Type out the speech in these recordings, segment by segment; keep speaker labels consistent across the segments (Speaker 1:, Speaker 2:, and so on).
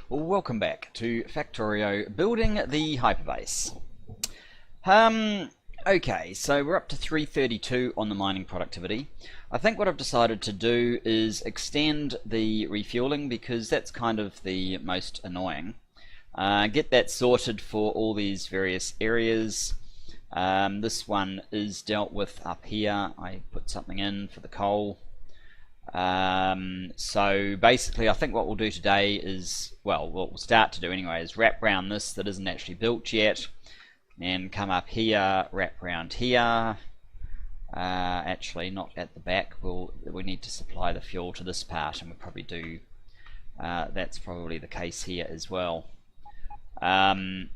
Speaker 1: Well, welcome back to Factorio, building the Hyperbase. Okay, so we're up to 332 on the mining productivity. I think what I've decided to do is extend the refueling because that's kind of the most annoying. Get that sorted for all these various areas. This one is dealt with up here. I put something in for the coal. So basically I think what we'll do today is, well, what we'll start to do anyway is wrap around this that isn't actually built yet, and come up here, wrap around here. Actually not at the back, we need to supply the fuel to this part, and we'll probably do, that's probably the case here as well. Then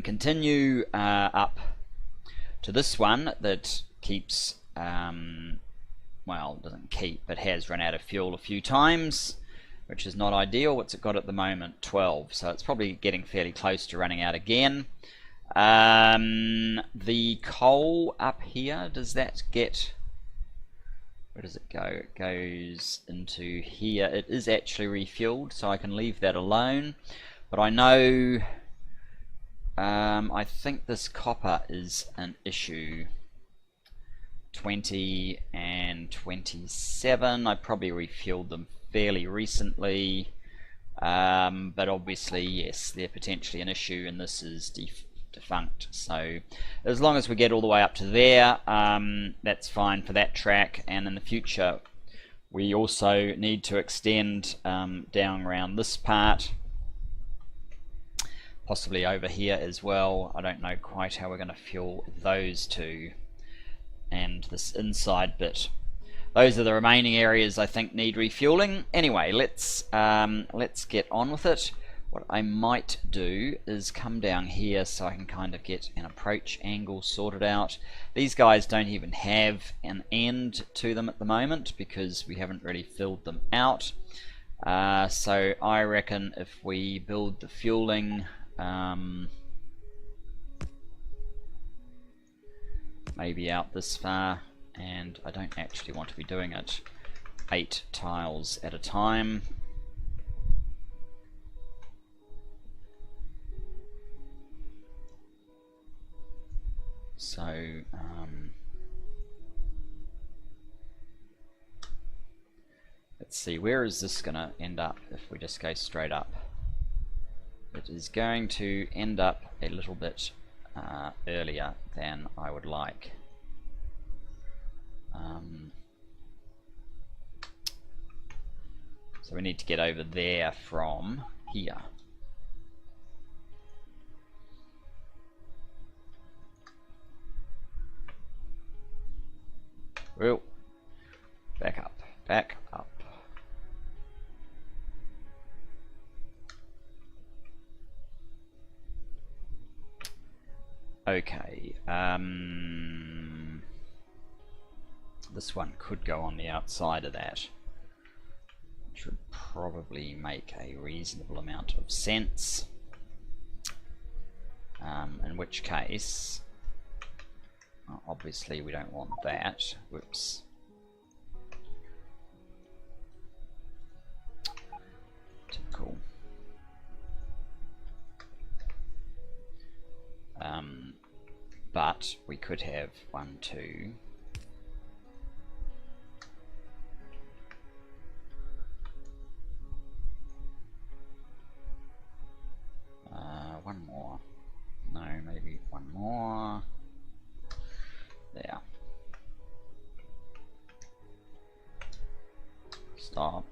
Speaker 1: continue up to this one that keeps, well, doesn't keep, but has run out of fuel a few times, which is not ideal. What's it got at the moment? 12, so it's probably getting fairly close to running out again. The coal up here, does that get, where does it go? It goes into here. It is actually refueled, so I can leave that alone, but I know, I think this copper is an issue. 20 and 27, I probably refueled them fairly recently, but obviously yes, they're potentially an issue, and this is defunct, so as long as we get all the way up to there, that's fine for that track. And in the future we also need to extend down around this part, possibly over here as well. I don't know quite how we're going to fuel those two and this inside bit. Those are the remaining areas I think need refueling. Anyway, let's get on with it. What I might do is come down here so I can kind of get an approach angle sorted out. These guys don't even have an end to them at the moment because we haven't really filled them out. So I reckon if we build the fueling, maybe out this far, and I don't actually want to be doing it 8 tiles at a time. So let's see, where is this going to end up if we just go straight up? It is going to end up a little bit earlier than I would like. So we need to get over there from here. Well, back up, back up. Okay, this one could go on the outside of that, which would probably make a reasonable amount of sense, in which case, obviously we don't want that. Whoops. Typical. But we could have 1, 2. One more. No, maybe one more. There. Stop.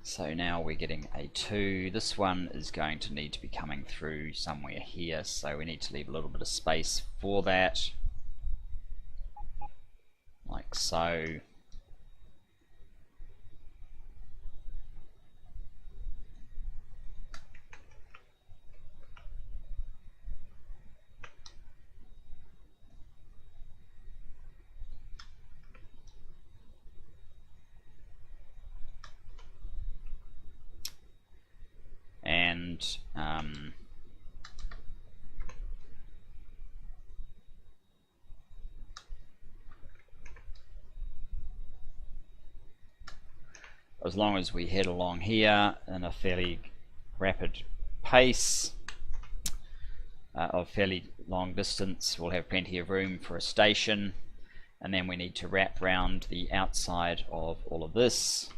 Speaker 1: So now we're getting a 2. This one is going to need to be coming through somewhere here, so we need to leave a little bit of space for that, like so. as long as we head along here in a fairly rapid pace of fairly long distance, we'll have plenty of room for a station. And then we need to wrap round the outside of all of this.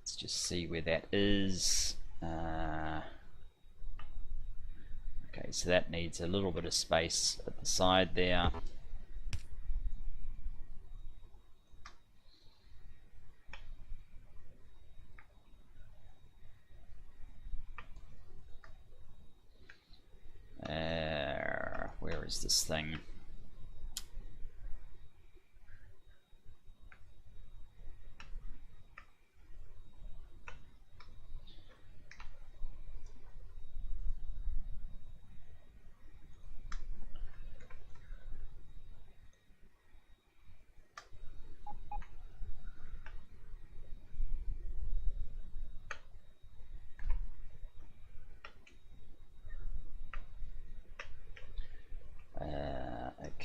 Speaker 1: Let's just see where that is. Okay, so that needs a little bit of space at the side there. Where is this thing?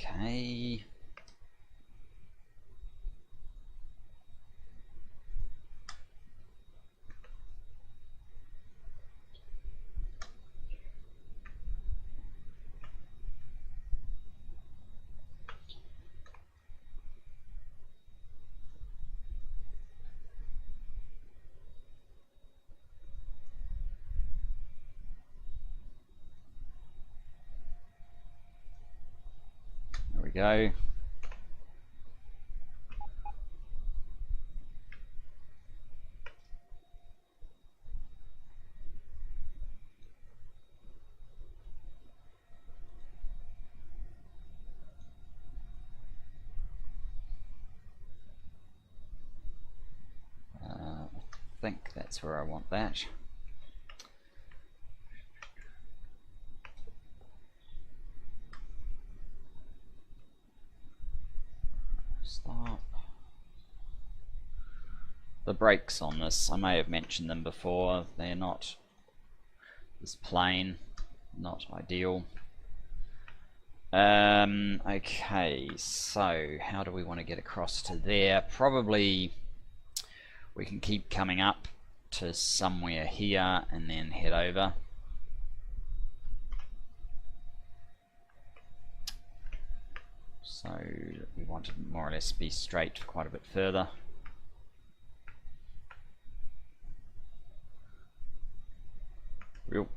Speaker 1: Okay. There we go. I think that's where I want that. Stop. The brakes on this, I may have mentioned them before, they're not this plain, not ideal. Okay, so how do we want to get across to there? Probably we can keep coming up to somewhere here and then head over. So we want to more or less be straight for quite a bit further. Real.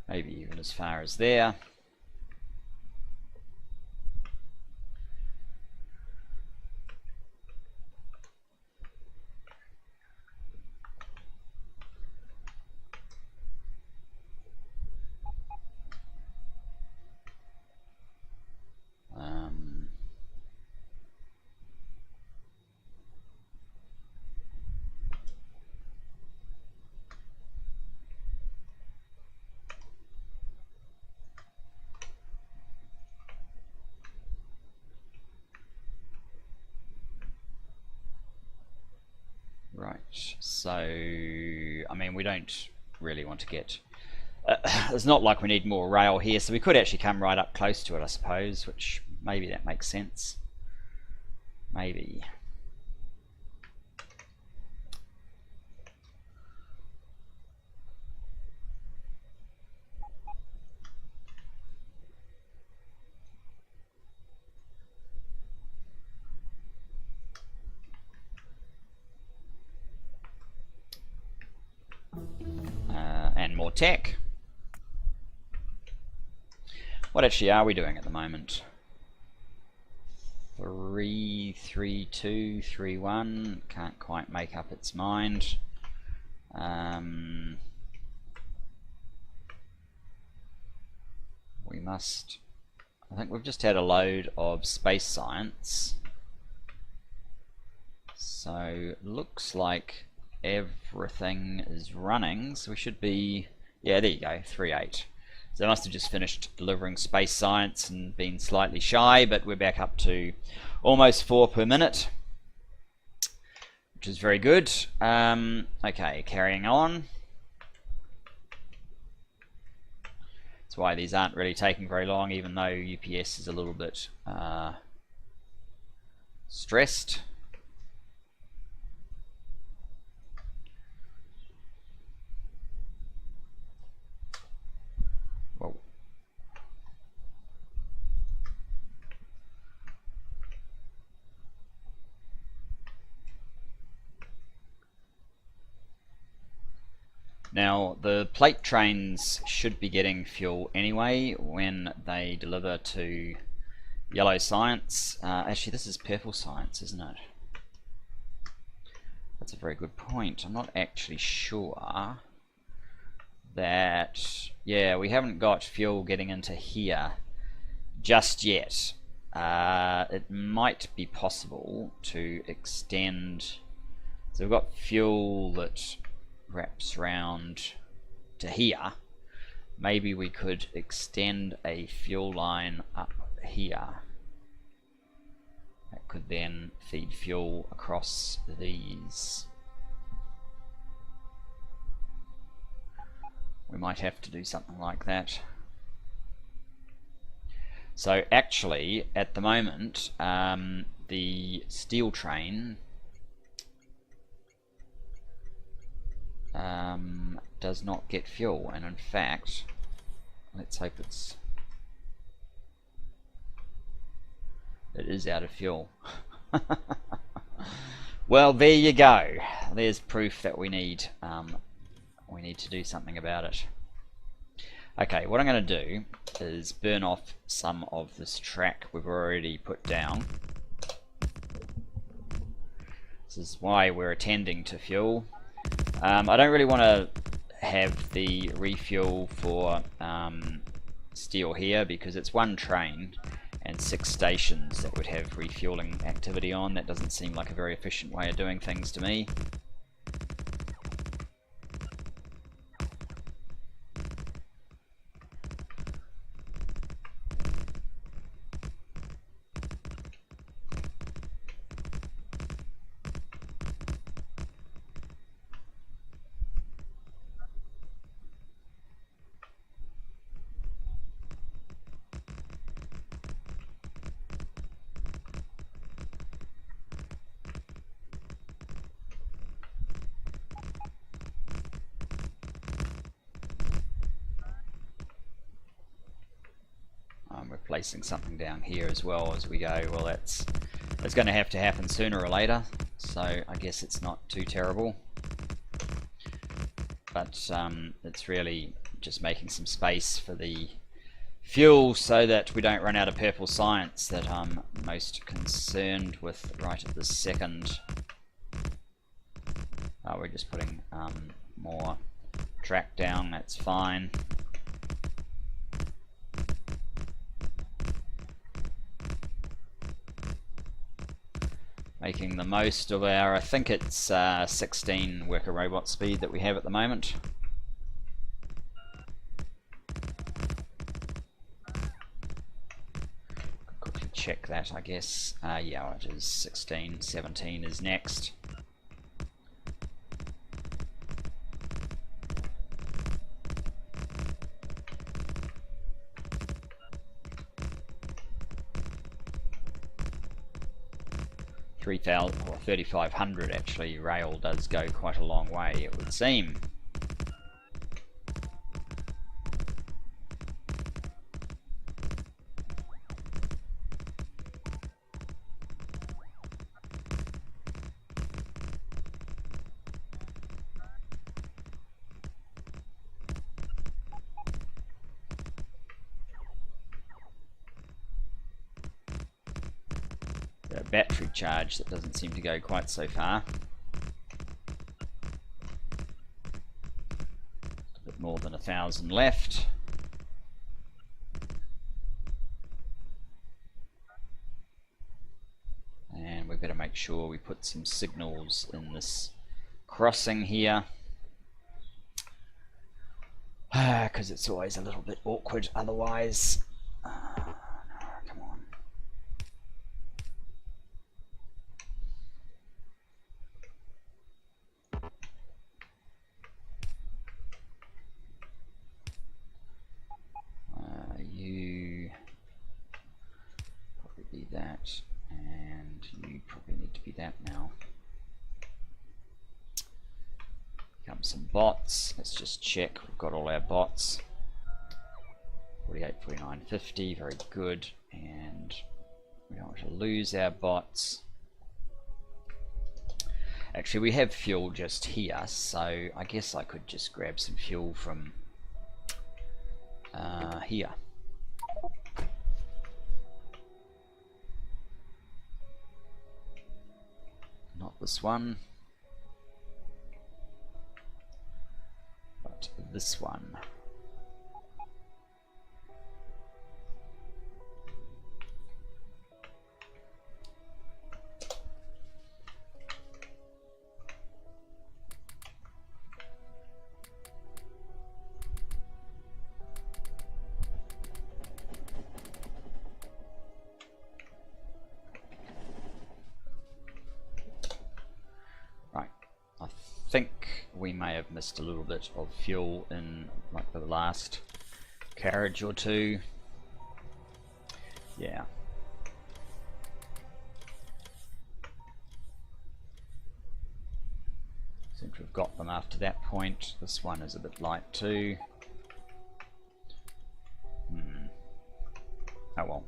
Speaker 1: Maybe even as far as there. Right, so I mean we don't really want to get it's not like we need more rail here, so we could actually come right up close to it, I suppose, which maybe that makes sense. Maybe. And more tech. What actually are we doing at the moment? 33231 can't quite make up its mind. We must, I think we've just had a load of space science, so looks like everything is running, so we should be, yeah, there you go, 3.8. So I must have just finished delivering space science and been slightly shy, but we're back up to almost 4 per minute, which is very good. Okay, carrying on. That's why these aren't really taking very long, even though UPS is a little bit stressed. Whoa. Now, the plate trains should be getting fuel anyway when they deliver to Yellow Science. Actually, this is Purple Science, isn't it? That's a very good point. I'm not actually sure that... Yeah, we haven't got fuel getting into here just yet. It might be possible to extend... So we've got fuel that wraps round to here. Maybe we could extend a fuel line up here that could then feed fuel across these. We might have to do something like that. So actually at the moment the steel train does not get fuel, and in fact, let's hope it is out of fuel. Well, there you go. There's proof that we need to do something about it. Okay, what I'm going to do is burn off some of this track we've already put down. This is why we're attending to fuel. I don't really want to have the refuel for steel here because it's one train and 6 stations that would have refueling activity on. That doesn't seem like a very efficient way of doing things to me. We're placing something down here as well as we go. Well, that's going to happen sooner or later, so I guess it's not too terrible. But it's really just making some space for the fuel so that we don't run out of Purple Science that I'm most concerned with right at this second. We're just putting more track down, that's fine. Making the most of our, I think it's 16 worker robot speed that we have at the moment. Quickly check that, I guess. Yeah, it is 16, 17 is next. Or 3,500 actually. Rail does go quite a long way, it would seem. Battery charge that doesn't seem to go quite so far. A bit more than 1,000 left. And we better make sure we put some signals in this crossing here, because it's always a little bit awkward otherwise. some bots. Let's just check we've got all our bots. 48, 49, 50, very good. And we don't want to lose our bots. Actually, we have fuel just here, so I guess I could just grab some fuel from here. Not this one, but this one. I think we may have missed a little bit of fuel in like the last carriage or two. Yeah. Seem to have got them after that point. This one is a bit light too. Oh well.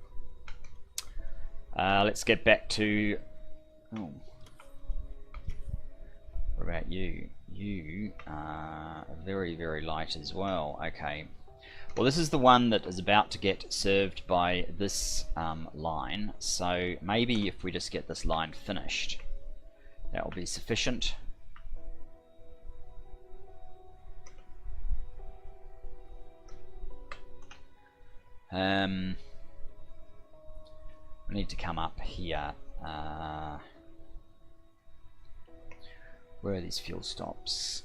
Speaker 1: Let's get back to... Oh. What about you? You are very, very light as well. Okay. Well, this is the one that is about to get served by this line. So maybe if we just get this line finished, that will be sufficient. We need to come up here. Where are these fuel stops?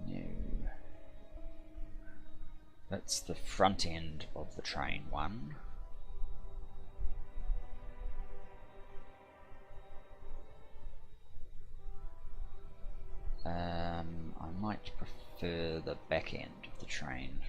Speaker 1: No. That's the front end of the train one. I might prefer the back end of the train.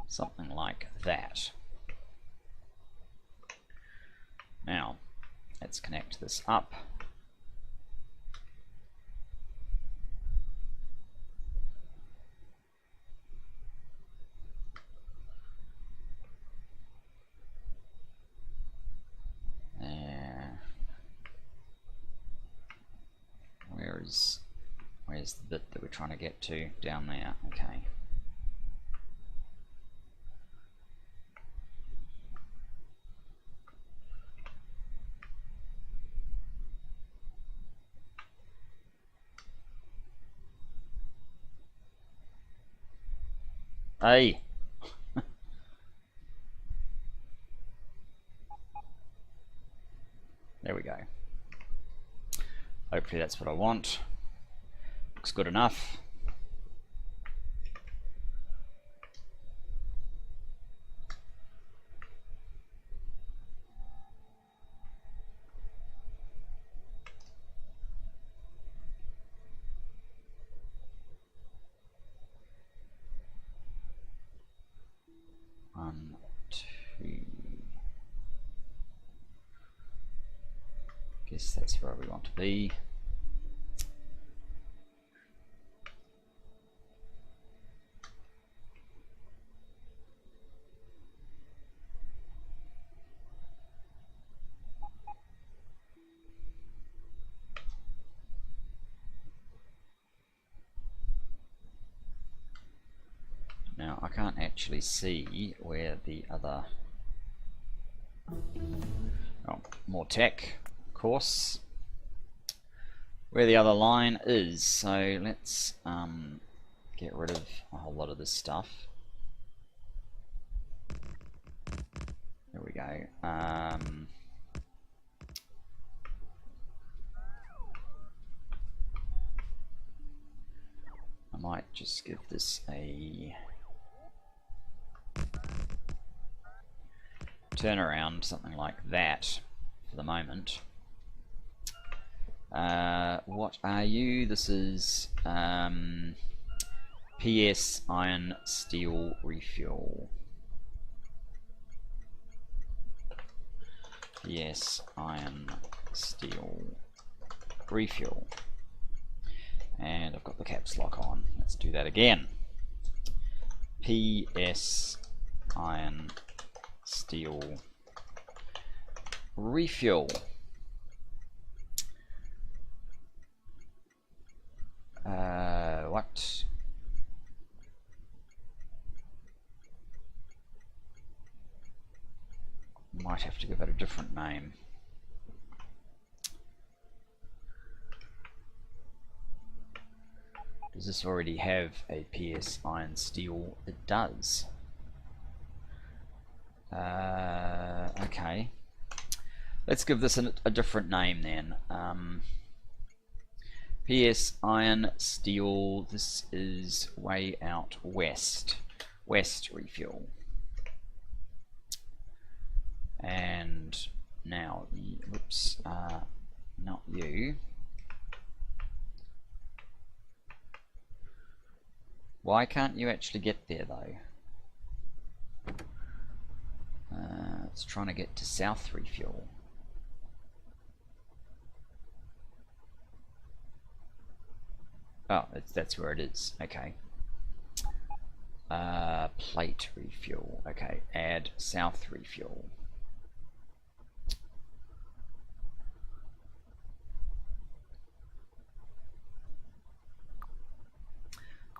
Speaker 1: Something like that. Now, let's connect this up. Where's the bit that we're trying to get to? Down there. Okay. Hey! There we go. Hopefully that's what I want. Looks good enough. One, two. Guess that's where we want to be. Now I can't actually see where the other... Oh, more tech, of course. Where the other line is. So let's get rid of a whole lot of this stuff. There we go. just give this a turnaround, something like that for the moment. What are you? This is PS iron steel refuel. PS iron steel refuel. And I've got the caps lock on. Let's do that again. PS iron steel refuel. What? Might have to give it a different name. Does this already have a PS iron steel? It does. Okay. Let's give this a different name then. PS iron steel. This is way out west. West refuel. And now, whoops, not you. Why can't you actually get there though? It's trying to get to south refuel. Oh, that's where it is. Okay. Plate refuel. Okay, add south refuel.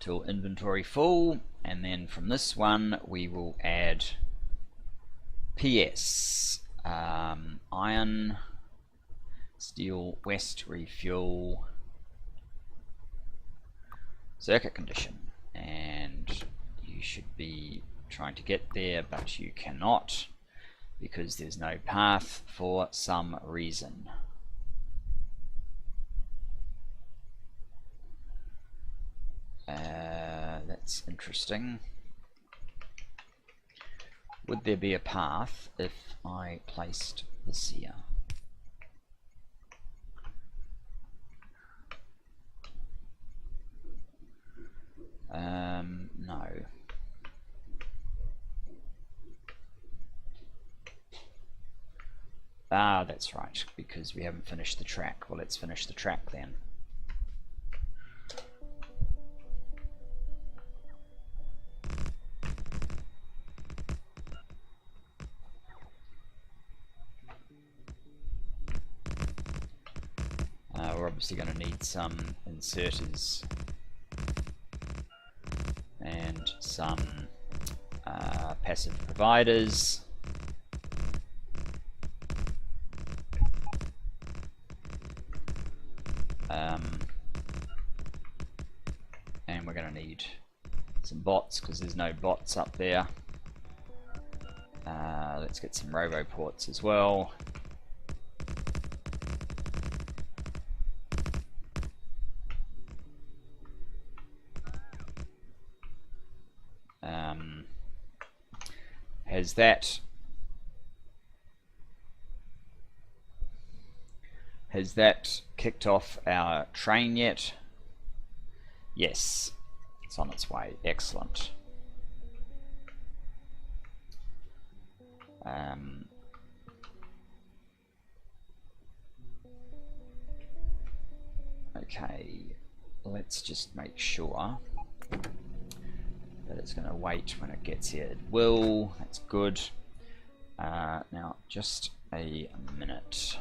Speaker 1: Till inventory full, and then from this one we will add PS iron steel west refuel circuit condition, and you should be trying to get there but you cannot because there's no path for some reason. That's interesting. Would there be a path if I placed this here? No. Ah, that's right, because we haven't finished the track. Well, let's finish the track then. We're obviously going to need some inserters and some passive providers. And we're going to need some bots because there's no bots up there. Let's get some robo ports as well. Has that kicked off our train yet? Yes, it's on its way. Excellent. Okay, let's just make sure that it's going to wait when it gets here. It will. That's good. Now, just a minute.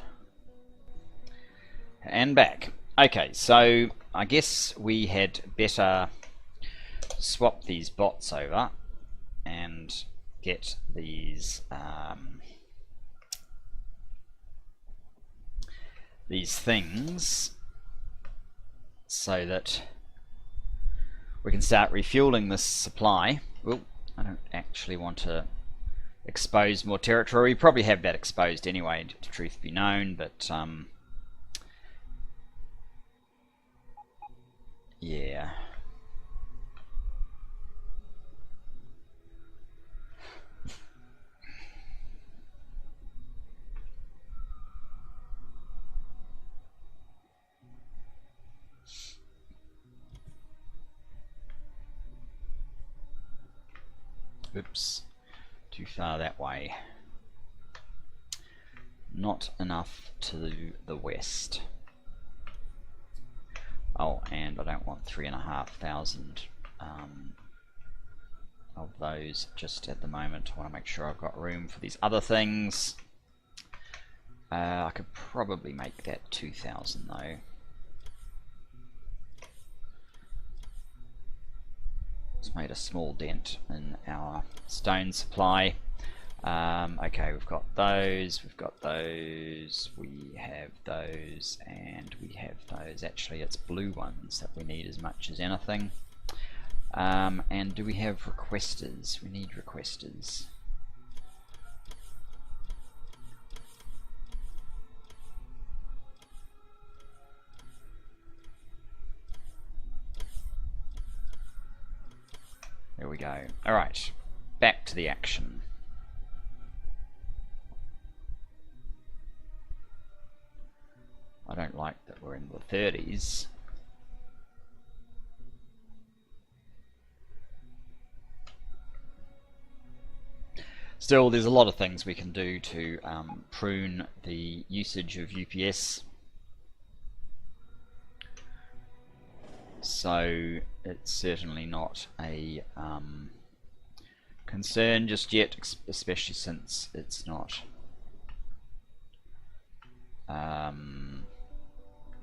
Speaker 1: And back. Okay, so I guess we had better swap these bots over and get these things so that we can start refueling this supply. Well, I don't actually want to expose more territory. We probably have that exposed anyway, to truth be known, but yeah. Oops, too far that way. Not enough to the west. Oh, and I don't want 3,500 of those just at the moment. I want to make sure I've got room for these other things. I could probably make that 2,000 though. It's made a small dent in our stone supply. Okay, we've got those, we have those, and we have those. Actually, it's blue ones that we need as much as anything. And do we have requesters? We need requesters. There we go. Alright, back to the action. I don't like that we're in the 30s. Still, there's a lot of things we can do to prune the usage of UPS. So it's certainly not a concern just yet, especially since it's not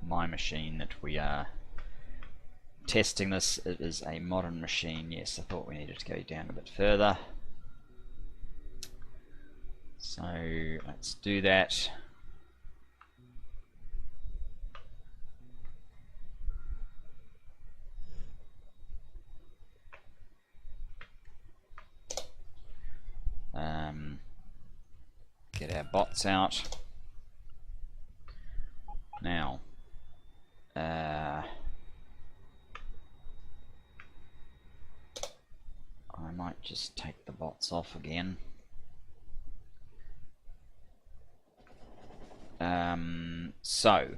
Speaker 1: my machine that we are testing this. It is a modern machine. Yes, I thought we needed to go down a bit further. So let's do that. Get our bots out. Now, I might just take the bots off again. So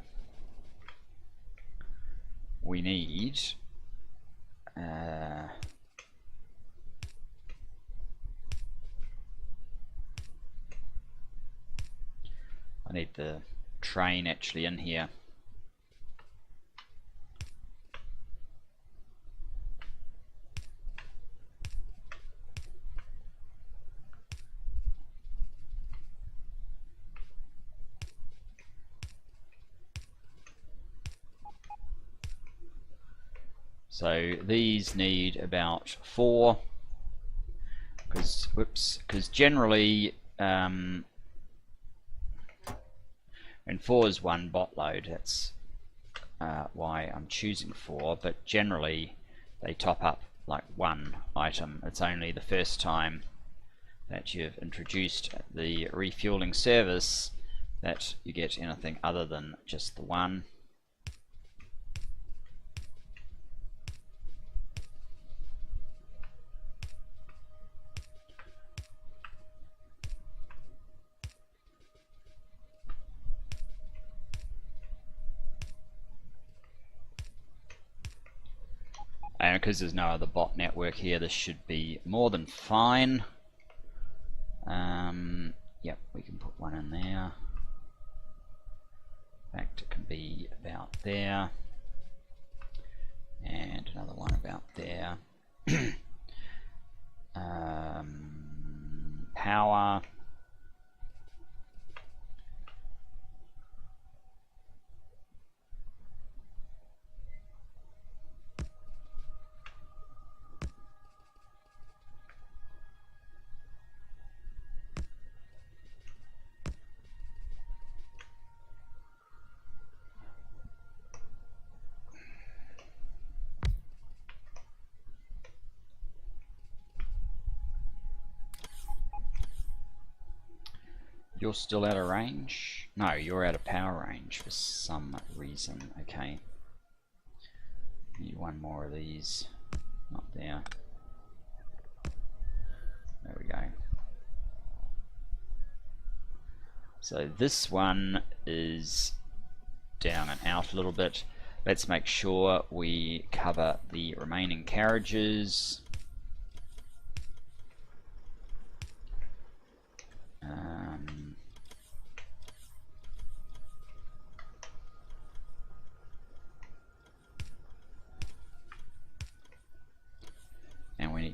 Speaker 1: we need I need the train actually in here. So these need about 4, because generally and 4 is one bot load. That's why I'm choosing 4, but generally they top up like 1 item. It's only the first time that you've introduced the refueling service that you get anything other than just the 1. And because there's no other bot network here, this should be more than fine. Yep, we can put one in there. In fact, it can be about there. And another one about there. Power. You're still out of range? No, you're out of power range for some reason. Okay. Need one more of these. Not there. There we go. So this one is down and out a little bit. Let's make sure we cover the remaining carriages.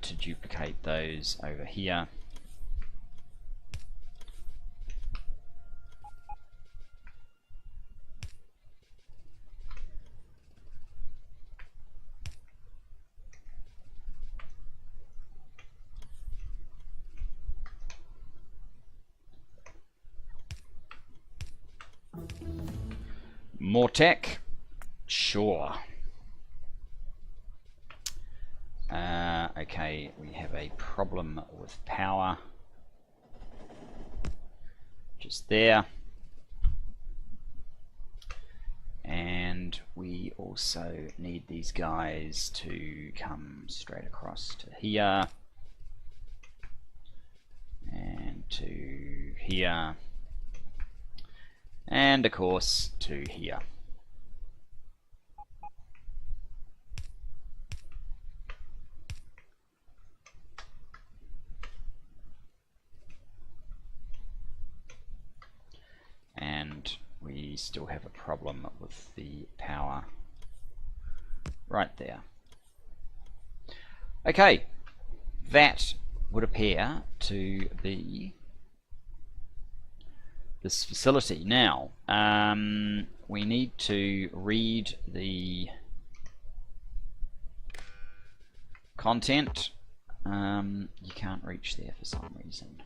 Speaker 1: to duplicate those over here. More tech? Sure. Okay, we have a problem with power. Just there. And we also need these guys to come straight across to here. And to here. And of course to here. And we still have a problem with the power right there. Okay, that would appear to be this facility. Now, we need to read the content. You can't reach there for some reason.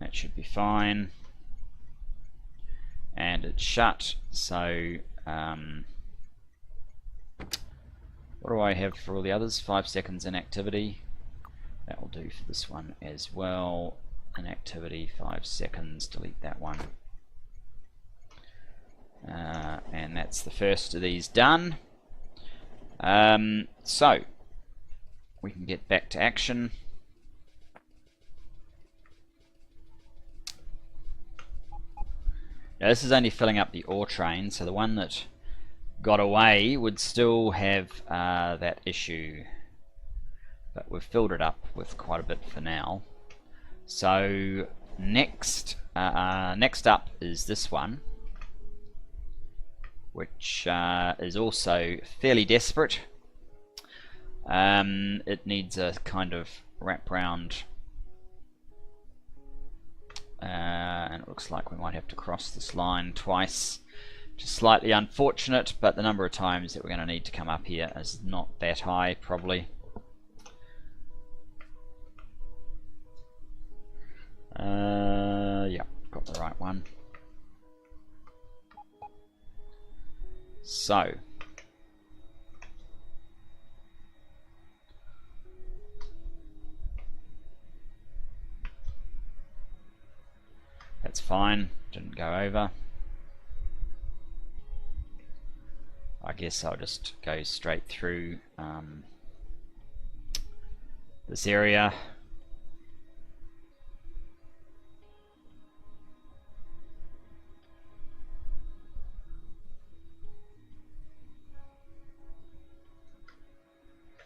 Speaker 1: That should be fine, and it's shut. So what do I have for all the others? 5 seconds inactivity. That will do for this one as well. Inactivity 5 seconds, delete that one, and that's the first of these done. So we can get back to action. Now this is only filling up the ore train, so the one that got away would still have that issue, but we've filled it up with quite a bit for now. So next up is this one, which is also fairly desperate. It needs a kind of wraparound, and it looks like we might have to cross this line twice, which is slightly unfortunate, but the number of times that we're going to need to come up here is not that high, probably. Yeah, got the right one. So that's fine, didn't go over. I guess I'll just go straight through this area.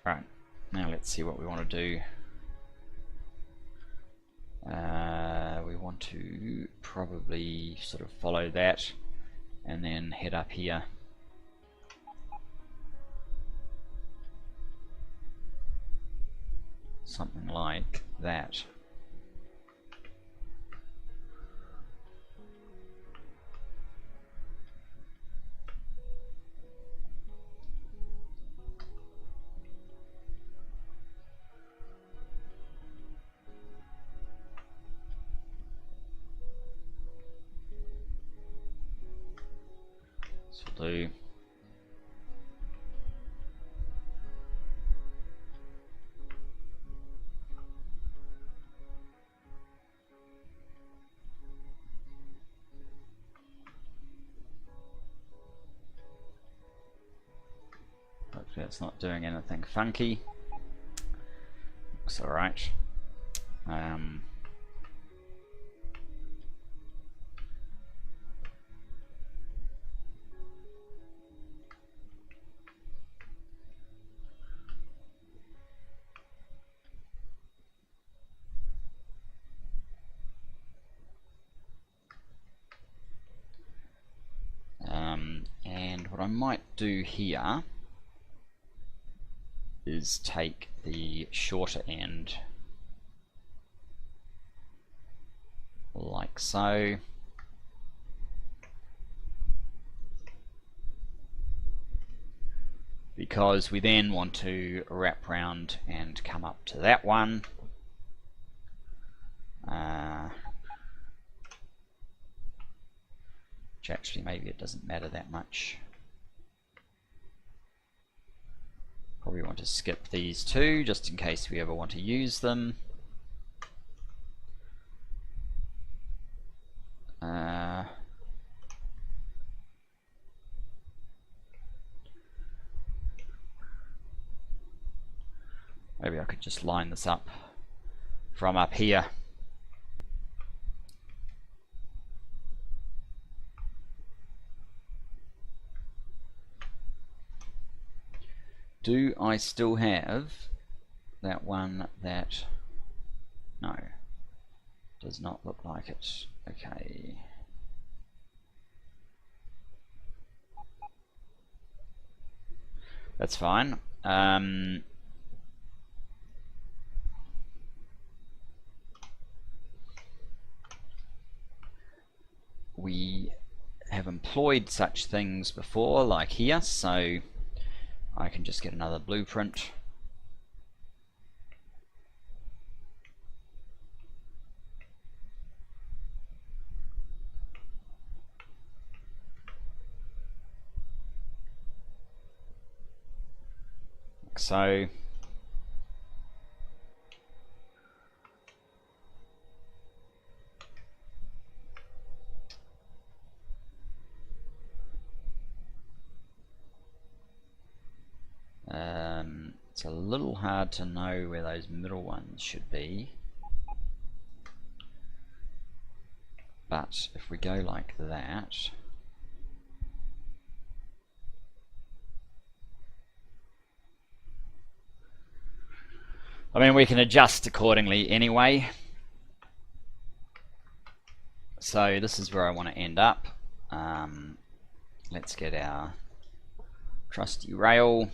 Speaker 1: Right, now let's see what we want to do. We want to probably sort of follow that and then head up here. Something like that. This will do. Hopefully it's not doing anything funky. Looks alright. I might do here is take the shorter end like so. Because we then want to wrap round and come up to that one. Which actually maybe it doesn't matter that much. Probably want to skip these two just in case we ever want to use them. Maybe I could just line this up from up here. Do I still have that one that... No, does not look like it. Okay. That's fine. We have employed such things before, like here, so I can just get another blueprint. Like so. It's a little hard to know where those middle ones should be, but if we go like that, I mean, we can adjust accordingly anyway. So this is where I want to end up. Let's get our trusty rail.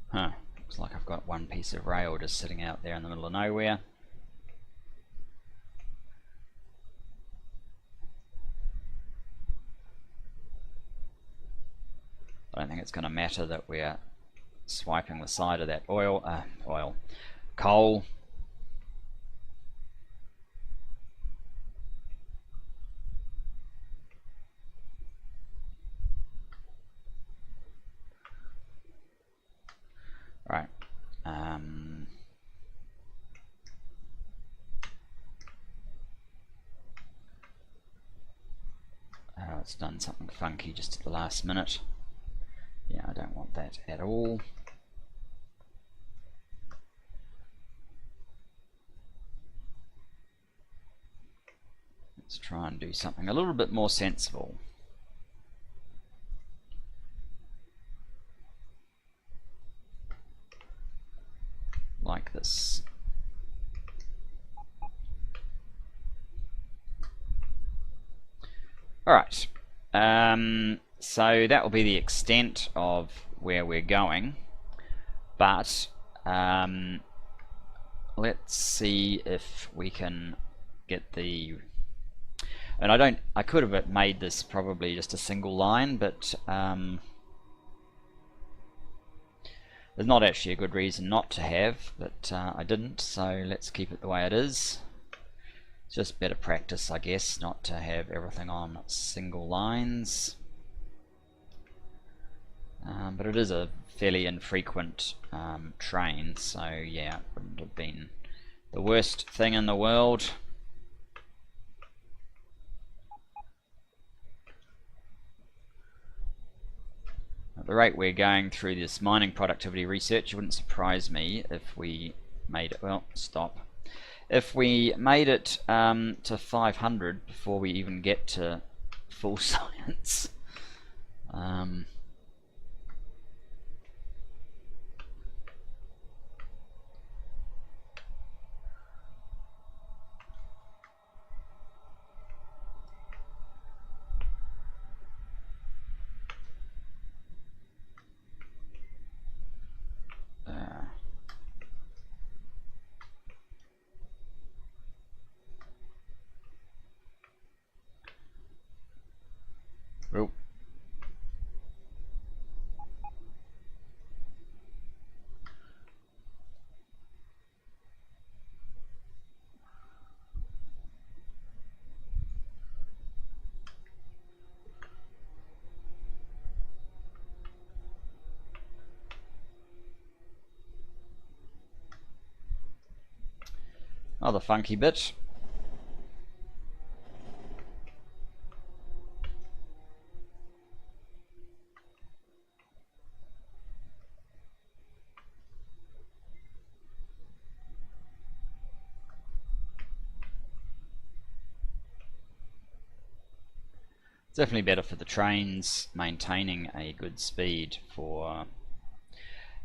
Speaker 1: Huh, looks like I've got one piece of rail just sitting out there in the middle of nowhere. I don't think it's going to matter that we're swiping the side of that coal. Right. Oh, it's done something funky just at the last minute. Yeah, I don't want that at all. Let's try and do something a little bit more sensible. Like this. Alright, so that will be the extent of where we're going, but let's see if we can get the... And I could have made this probably just a single line, but there's not actually a good reason not to have, but I didn't, so let's keep it the way it is. It's just better practice, I guess, not to have everything on single lines. But it is a fairly infrequent train, so yeah, it wouldn't have been the worst thing in the world. At the rate we're going through this mining productivity research, it wouldn't surprise me if we made it, well, stop. If we made it to 500 before we even get to full science. Another funky bit. Definitely better for the trains, maintaining a good speed, for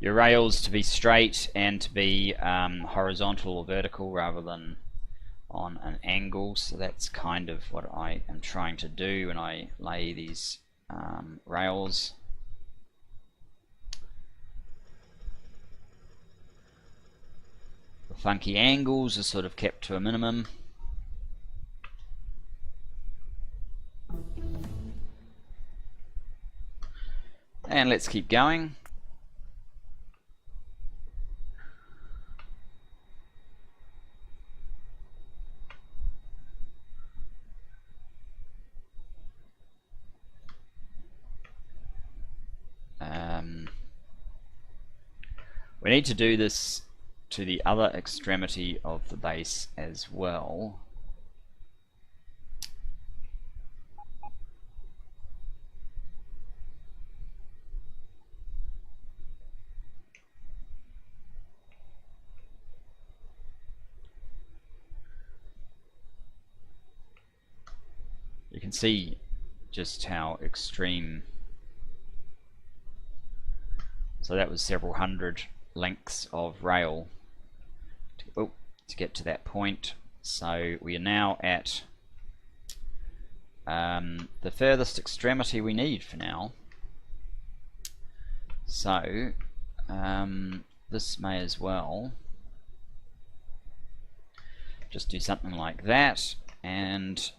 Speaker 1: your rails to be straight and to be horizontal or vertical rather than on an angle. So that's kind of what I am trying to do when I lay these rails. The funky angles are sort of kept to a minimum. And let's keep going. We need to do this to the other extremity of the base as well. You can see just how extreme. So that was several hundred lengths of rail to get to that point. So we are now at the furthest extremity we need for now. So this may as well just do something like that, and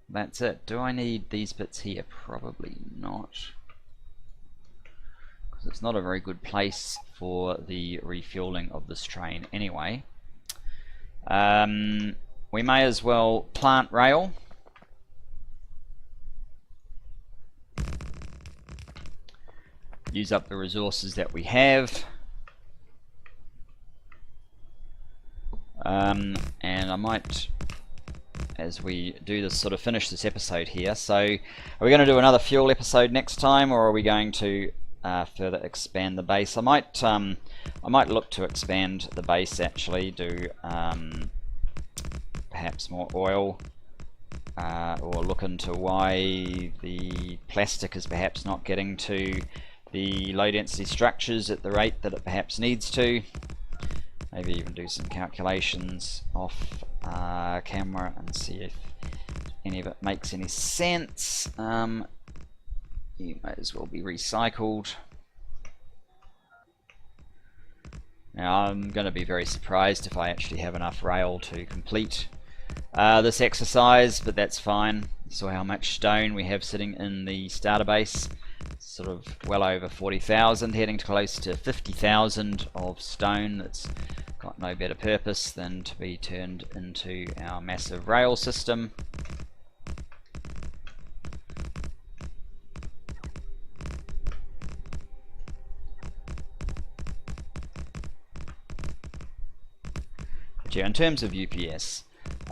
Speaker 1: that's it. Do I need these bits here? Probably not, because it's not a very good place for the refueling of this train anyway. We may as well plant rail. Use up the resources that we have. And I might, as we do this, sort of finish this episode here. So are we going to do another fuel episode next time, or are we going to further expand the base? I might look to expand the base, actually, do perhaps more oil, or look into why the plastic is perhaps not getting to the low density structures at the rate that it perhaps needs to. Maybe even do some calculations off camera and see if any of it makes any sense. You might as well be recycled. Now I'm going to be very surprised if I actually have enough rail to complete this exercise, but that's fine. You saw how much stone we have sitting in the starter base. Sort of well over 40,000, heading to close to 50,000 of stone. That's got no better purpose than to be turned into our massive rail system. But yeah, in terms of UPS,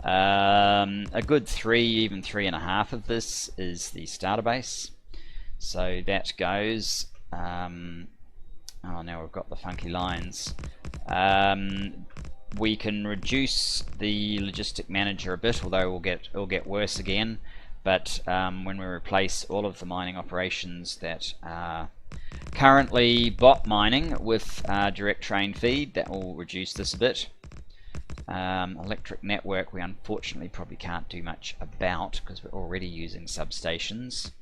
Speaker 1: a good 3, even 3.5 of this is the starter base. So that goes, oh, now we've got the funky lines. We can reduce the logistic manager a bit, although it'll get worse again. But when we replace all of the mining operations that are currently bot mining with direct train feed, that will reduce this a bit. Electric network we unfortunately probably can't do much about, because we're already using substations.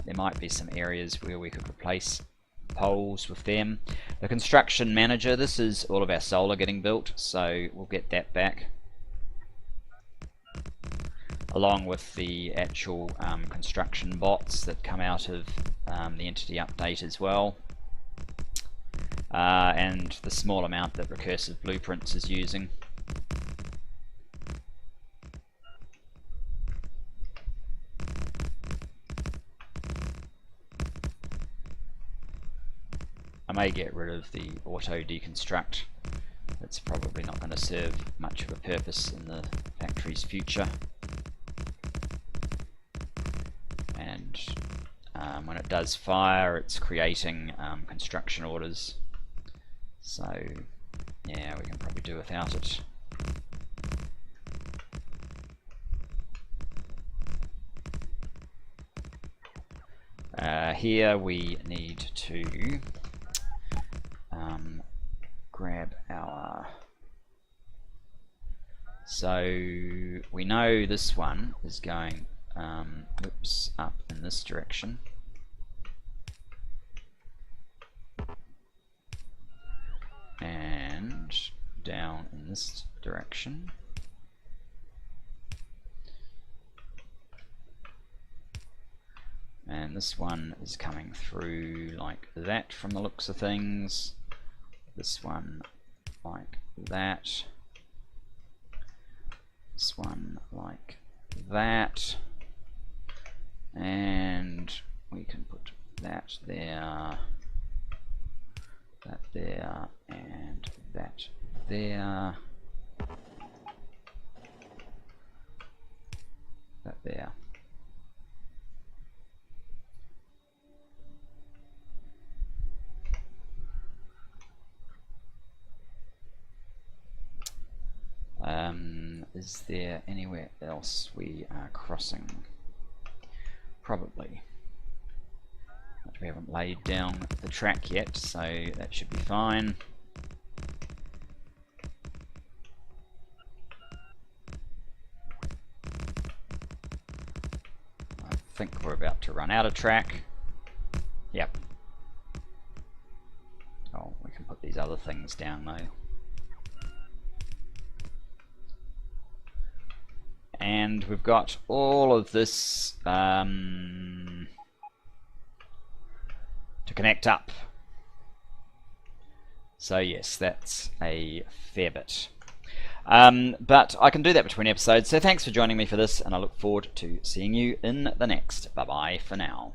Speaker 1: There might be some areas where we could replace poles with them. The construction manager, this is all of our solar getting built, so we'll get that back, along with the actual construction bots that come out of the entity update as well, and the small amount that Recursive Blueprints is using. I may get rid of the auto deconstruct It's probably not going to serve much of a purpose in the factory's future. And when it does fire, it's creating construction orders. So yeah, we can probably do without it. Here we need to grab our... So we know this one is going oops, up in this direction. And down in this direction. And this one is coming through like that from the looks of things. This one like that. This one like that. And we can put that there, that there, and that there, that there. Is there anywhere else we are crossing? Probably. But we haven't laid down the track yet, so that should be fine. I think we're about to run out of track. Yep. Oh, we can put these other things down though. And we've got all of this to connect up. So yes, that's a fair bit. But I can do that between episodes, so thanks for joining me for this, and I look forward to seeing you in the next. Bye bye for now.